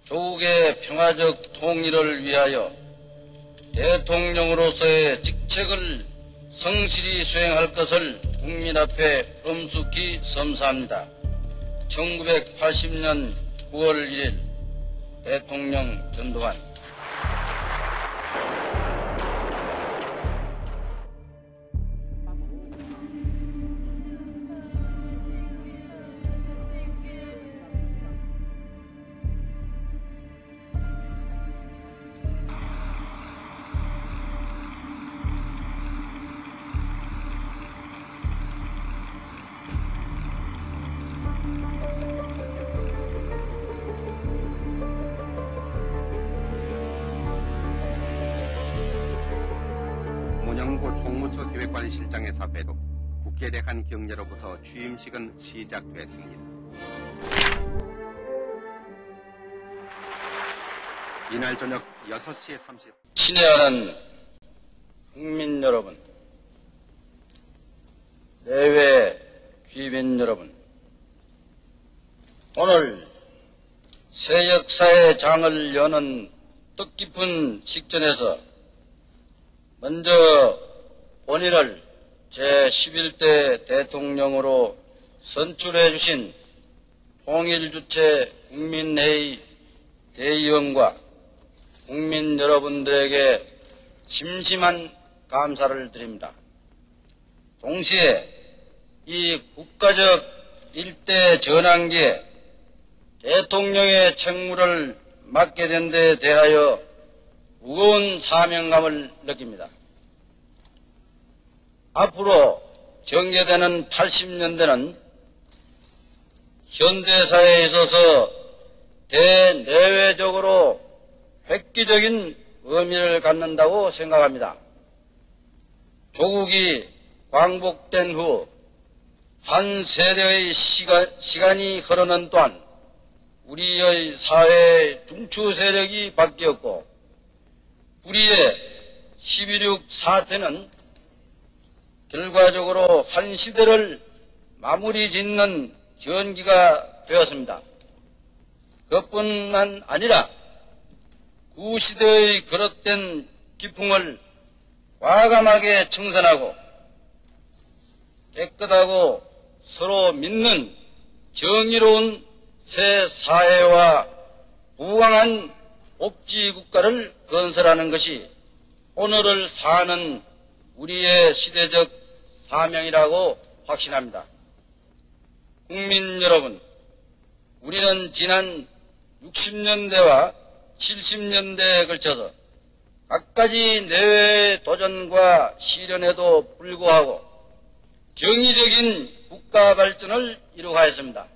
조국의 평화적 통일을 위하여 대통령으로서의 직책을 성실히 수행할 것을 국민 앞에 엄숙히 선서합니다. 1980년 9월 1일 대통령 전두환. 문영구 총무처 기획관리실장에서 배도 국회에 대한 경례로부터 취임식은 시작됐습니다. 이날 저녁 6시 30분 친애하는 국민 여러분, 내외 귀빈 여러분, 오늘 새 역사의 장을 여는 뜻깊은 식전에서 먼저 본인을 제11대 대통령으로 선출해 주신 통일주체 국민회의 대의원과 국민 여러분들에게 심심한 감사를 드립니다. 동시에 이 국가적 일대 전환기에 대통령의 책무를 맡게 된 데 대하여 무거운 사명감을 느낍니다. 앞으로 전개되는 80년대는 현대사회에 있어서 대내외적으로 획기적인 의미를 갖는다고 생각합니다. 조국이 광복된 후 한 세대의 시간이 흐르는 동안 우리의 사회의 중추 세력이 바뀌었고 우리의 12.6 사태는 결과적으로 한 시대를 마무리 짓는 전기가 되었습니다. 그뿐만 아니라 구시대의 그릇된 기풍을 과감하게 청산하고 깨끗하고 서로 믿는 정의로운 새 사회와 부강한 복지국가를 건설하는 것이 오늘을 사는 우리의 시대적 사명이라고 확신합니다. 국민 여러분, 우리는 지난 60년대와 70년대에 걸쳐서 갖가지 내외의 도전과 시련에도 불구하고 정의적인 국가 발전을 이루어가였습니다.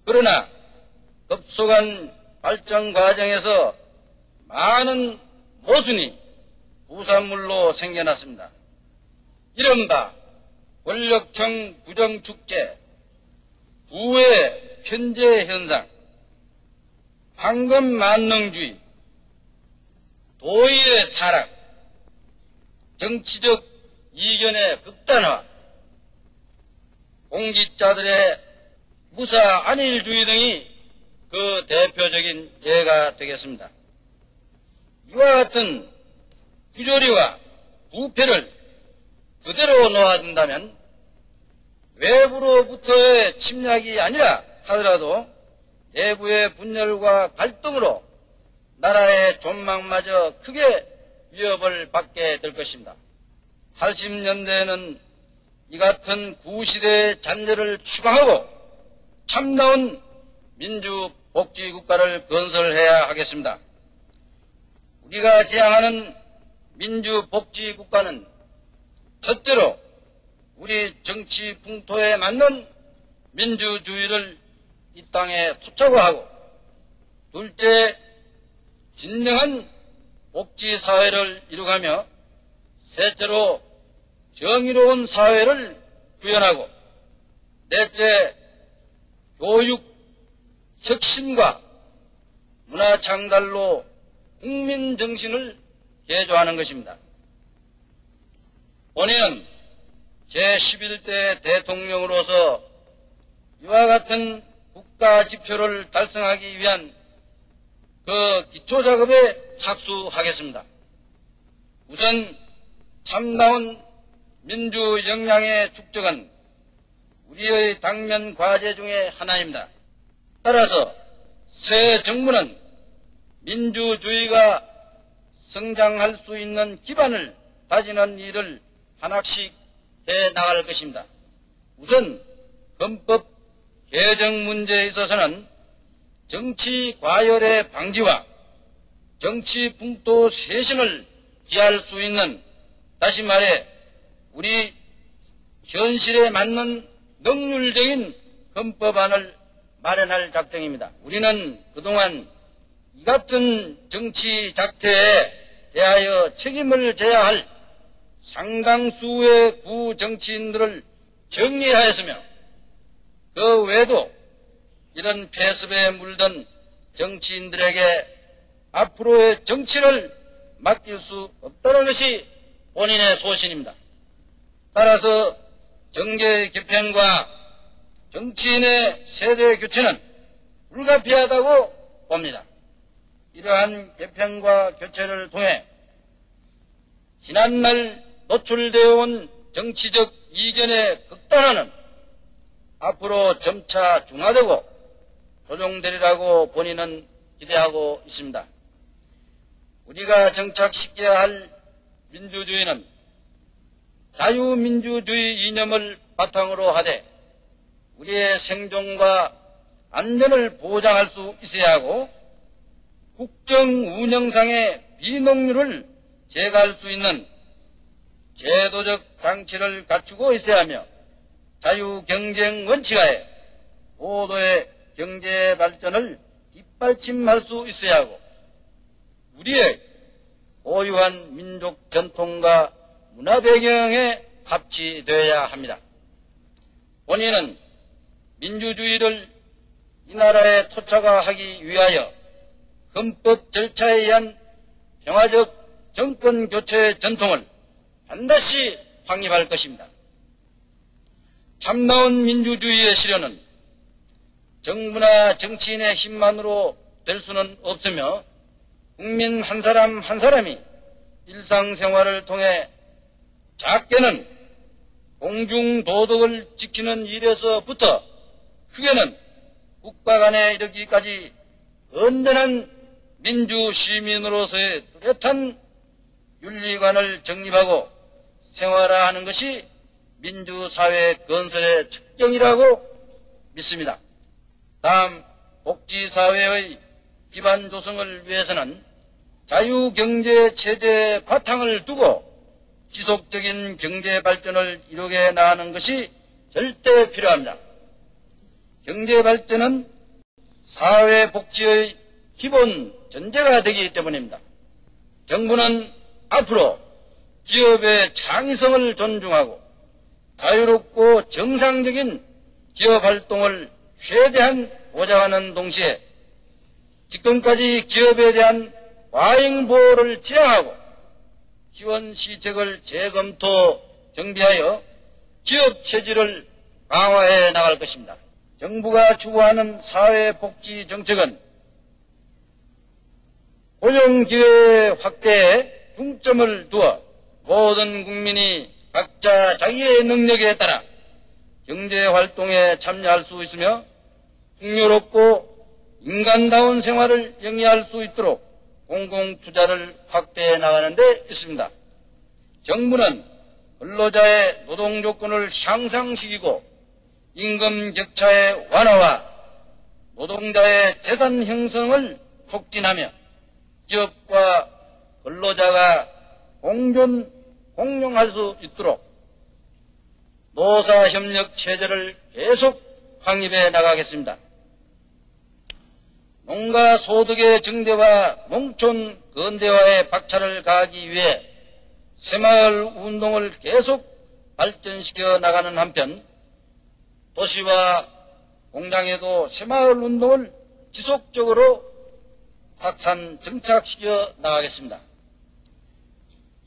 그러나 급속한 발전 과정에서 많은 모순이 부산물로 생겨났습니다. 이른바 권력형 부정축제, 부의 편제 현상, 황금 만능주의, 도의의 타락, 정치적 이견의 극단화, 공직자들의 무사 안일주의 등이 그 대표적인 예가 되겠습니다. 이와 같은 부조리와 부패를 그대로 놓아둔다면 외부로부터의 침략이 아니라 하더라도 내부의 분열과 갈등으로 나라의 존망마저 크게 위협을 받게 될 것입니다. 80년대에는 이 같은 구시대의 잔재를 추방하고 참다운 민주복지국가를 건설해야 하겠습니다. 우리가 지향하는 민주복지국가는 첫째로 우리 정치 풍토에 맞는 민주주의를 이 땅에 토착화하고, 둘째, 진정한 복지사회를 이루가며, 셋째로 정의로운 사회를 구현하고, 넷째, 교육, 혁신과 문화창달로 국민정신을 개조하는 것입니다. 본인은 제11대 대통령으로서 이와 같은 국가 지표를 달성하기 위한 그 기초작업에 착수하겠습니다. 우선 참나온 민주 역량의 축적은 우리의 당면 과제 중에 하나입니다. 따라서 새 정부는 민주주의가 성장할 수 있는 기반을 다지는 일을 하나씩 해 나갈 것입니다. 우선 헌법 개정 문제에 있어서는 정치 과열의 방지와 정치 풍토 쇄신을 기할 수 있는, 다시 말해 우리 현실에 맞는 능률적인 헌법안을 마련할 작정입니다. 우리는 그동안 이 같은 정치 작태에 대하여 책임을 져야 할 상당수의 구정치인들을 정리하였으며, 그 외에도 이런 폐습에 물든 정치인들에게 앞으로의 정치를 맡길 수 없다는 것이 본인의 소신입니다. 따라서 정계 개편과 정치인의 세대 교체는 불가피하다고 봅니다. 이러한 개편과 교체를 통해 지난날 노출되어 온 정치적 이견의 극단화는 앞으로 점차 중화되고 조정되리라고 본인은 기대하고 있습니다. 우리가 정착시켜야 할 민주주의는 자유민주주의 이념을 바탕으로 하되 우리의 생존과 안전을 보장할 수 있어야 하고, 국정 운영상의 비농률을 제거할 수 있는 제도적 장치를 갖추고 있어야 하며, 자유경쟁 원칙하에 고도의 경제 발전을 뒷받침할 수 있어야 하고, 우리의 고유한 민족 전통과 문화 배경에 합치되어야 합니다. 본인은 민주주의를 이 나라에 토착화하기 위하여 헌법 절차에 의한 평화적 정권 교체 전통을 반드시 확립할 것입니다. 참나온 민주주의의 실현은 정부나 정치인의 힘만으로 될 수는 없으며, 국민 한 사람 한 사람이 일상생활을 통해 작게는 공중도덕을 지키는 일에서부터 크게는 국가 간에 이르기까지 건전한 민주시민으로서의 뚜렷한 윤리관을 정립하고 생활화하는 것이 민주사회 건설의 측정이라고 믿습니다. 다음, 복지사회의 기반 조성을 위해서는 자유경제체제의 바탕을 두고 지속적인 경제발전을 이루게 나가는 것이 절대 필요합니다. 경제발전은 사회복지의 기본 전제가 되기 때문입니다. 정부는 앞으로 기업의 창의성을 존중하고 자유롭고 정상적인 기업활동을 최대한 보장하는 동시에 지금까지 기업에 대한 과잉보호를 지향하고 지원 시책을 재검토 정비하여 기업 체질을 강화해 나갈 것입니다. 정부가 추구하는 사회복지 정책은 고용기회 확대에 중점을 두어 모든 국민이 각자 자기의 능력에 따라 경제활동에 참여할 수 있으며 풍요롭고 인간다운 생활을 영위할 수 있도록 공공투자를 확대해 나가는 데 있습니다. 정부는 근로자의 노동조건을 향상시키고 임금 격차의 완화와 노동자의 재산 형성을 촉진하며 기업과 근로자가 공용할 수 있도록 노사협력 체제를 계속 확립해 나가겠습니다. 농가 소득의 증대와 농촌 근대화에 박차를 가하기 위해 새마을 운동을 계속 발전시켜 나가는 한편 도시와 공장에도 새마을 운동을 지속적으로 확산 정착시켜 나가겠습니다.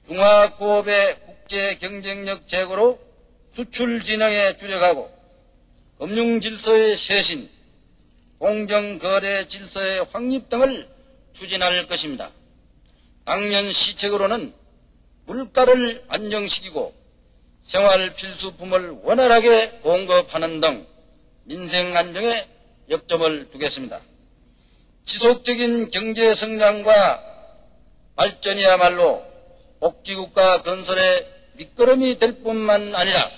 중화구업의 국제 경쟁력 제고로 수출 진흥에 주력하고 금융질서의 쇄신, 공정거래 질서의 확립 등을 추진할 것입니다. 당면 시책으로는 물가를 안정시키고 생활 필수품을 원활하게 공급하는 등 민생 안정에 역점을 두겠습니다. 지속적인 경제 성장과 발전이야말로 복지국가 건설의 밑거름이 될 뿐만 아니라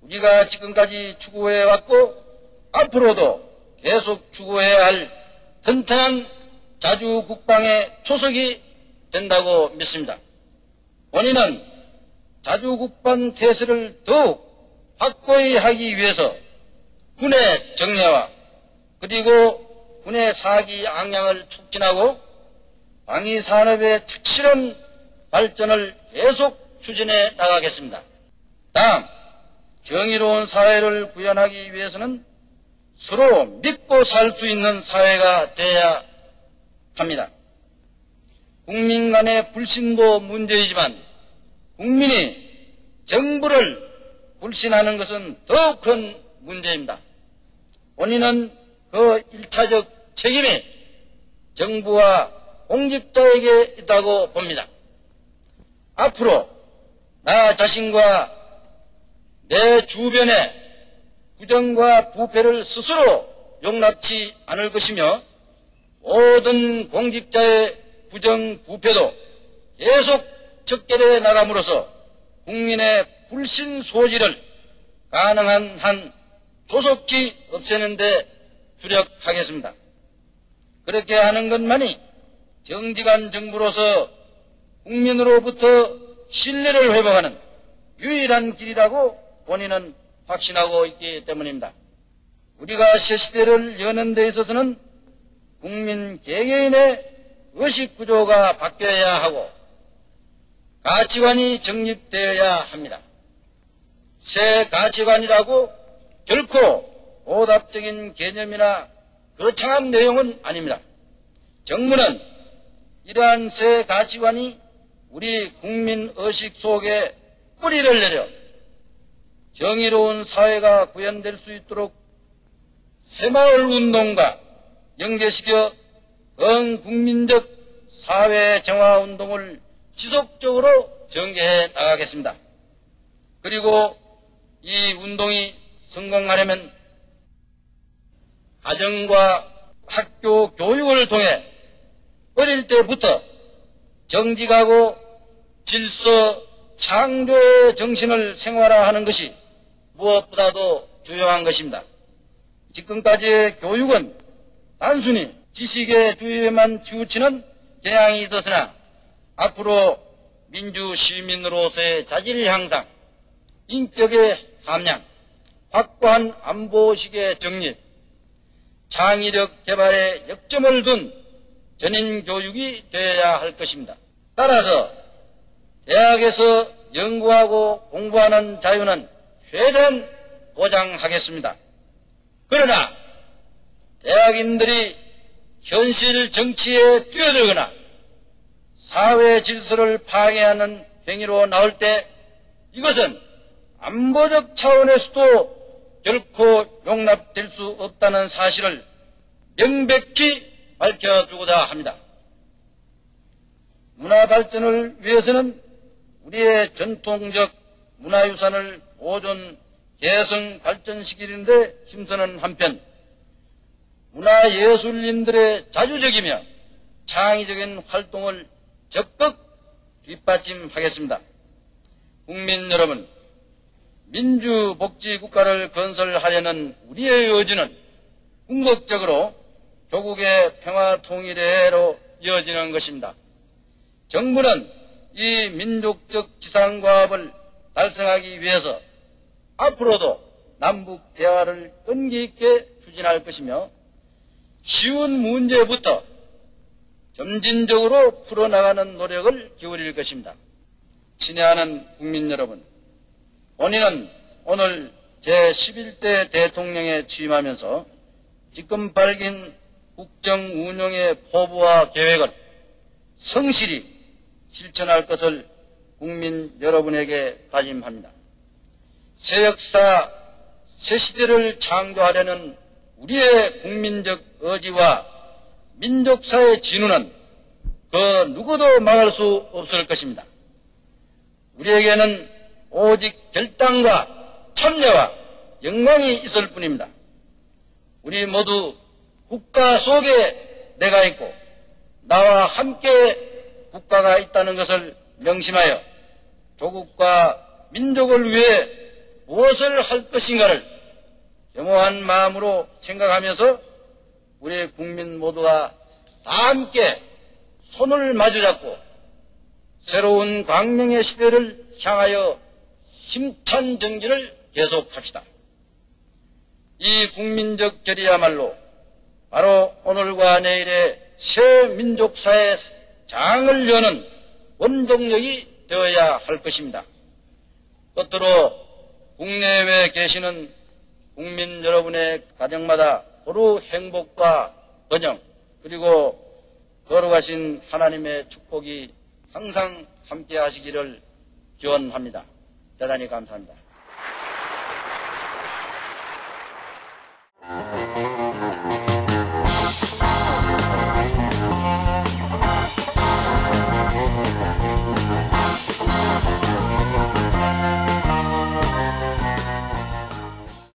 우리가 지금까지 추구해왔고 앞으로도 계속 추구해야 할 튼튼한 자주국방의 초석이 된다고 믿습니다. 본인은 자주국방 태세를 더욱 확고히 하기 위해서 군의 정례화 그리고 군의 사기 양양을 촉진하고 방위산업의 착실한 발전을 계속 추진해 나가겠습니다. 다음, 정의로운 사회를 구현하기 위해서는 서로 믿고 살 수 있는 사회가 되어야 합니다. 국민 간의 불신도 문제이지만 국민이 정부를 불신하는 것은 더 큰 문제입니다. 본인은 그 1차적 책임이 정부와 공직자에게 있다고 봅니다. 앞으로 나 자신과 내 주변의 부정과 부패를 스스로 용납치 않을 것이며 모든 공직자의 부정, 부패도 계속 척결해 나감으로써 국민의 불신 소지를 가능한 한 조속히 없애는 데 주력하겠습니다. 그렇게 하는 것만이 정직한 정부로서 국민으로부터 신뢰를 회복하는 유일한 길이라고 본인은 확신하고 있기 때문입니다. 우리가 새 시대를 여는 데 있어서는 국민 개개인의 의식구조가 바뀌어야 하고 가치관이 정립되어야 합니다. 새 가치관이라고 결코 오답적인 개념이나 거창한 내용은 아닙니다. 정부는 이러한 새 가치관이 우리 국민 의식 속에 뿌리를 내려 정의로운 사회가 구현될 수 있도록 새마을 운동과 연계시켜 국민적 사회 정화 운동을 지속적으로 전개해 나가겠습니다. 그리고 이 운동이 성공하려면 가정과 학교 교육을 통해 어릴 때부터 정직하고 질서 창조의 정신을 생활화하는 것이 무엇보다도 중요한 것입니다. 지금까지의 교육은 단순히 지식의 주의에만 치우치는 경향이 있었으나 앞으로 민주시민으로서의 자질 향상, 인격의 함양, 확고한 안보의식의 정립, 창의력 개발에 역점을 둔 전인교육이 되어야 할 것입니다. 따라서 대학에서 연구하고 공부하는 자유는 최대한 보장하겠습니다. 그러나 대학인들이 현실 정치에 뛰어들거나 사회 질서를 파괴하는 행위로 나올 때 이것은 안보적 차원에서도 결코 용납될 수 없다는 사실을 명백히 밝혀주고자 합니다. 문화 발전을 위해서는 우리의 전통적 문화유산을 보존, 개성, 발전시키는데 힘쓰는 한편 문화예술인들의 자주적이며 창의적인 활동을 적극 뒷받침하겠습니다. 국민 여러분, 민주복지국가를 건설하려는 우리의 의지는 궁극적으로 조국의 평화통일회로 이어지는 것입니다. 정부는 이 민족적 지상과업을 달성하기 위해서 앞으로도 남북 대화를 끈기 있게 추진할 것이며 쉬운 문제부터 점진적으로 풀어나가는 노력을 기울일 것입니다. 친애하는 국민 여러분, 본인은 오늘 제11대 대통령에 취임하면서 지금 밝힌 국정 운영의 포부와 계획을 성실히 실천할 것을 국민 여러분에게 다짐합니다. 새 역사, 새 시대를 창조하려는 우리의 국민적 의지와 민족사의 진우는 그 누구도 막을 수 없을 것입니다. 우리에게는 오직 결단과 참여와 영광이 있을 뿐입니다. 우리 모두 국가 속에 내가 있고 나와 함께 국가가 있다는 것을 명심하여 조국과 민족을 위해 무엇을 할 것인가를 겸허한 마음으로 생각하면서 우리 국민 모두가 다 함께 손을 마주잡고 새로운 광명의 시대를 향하여 힘찬 정진을 계속합시다. 이 국민적 결의야말로 바로 오늘과 내일의 새 민족사의 장을 여는 원동력이 되어야 할 것입니다. 끝으로 국내외에 계시는 국민 여러분의 가정마다 고루 행복과 번영 그리고 거룩하신 하나님의 축복이 항상 함께 하시기를 기원합니다. 대단히 감사합니다.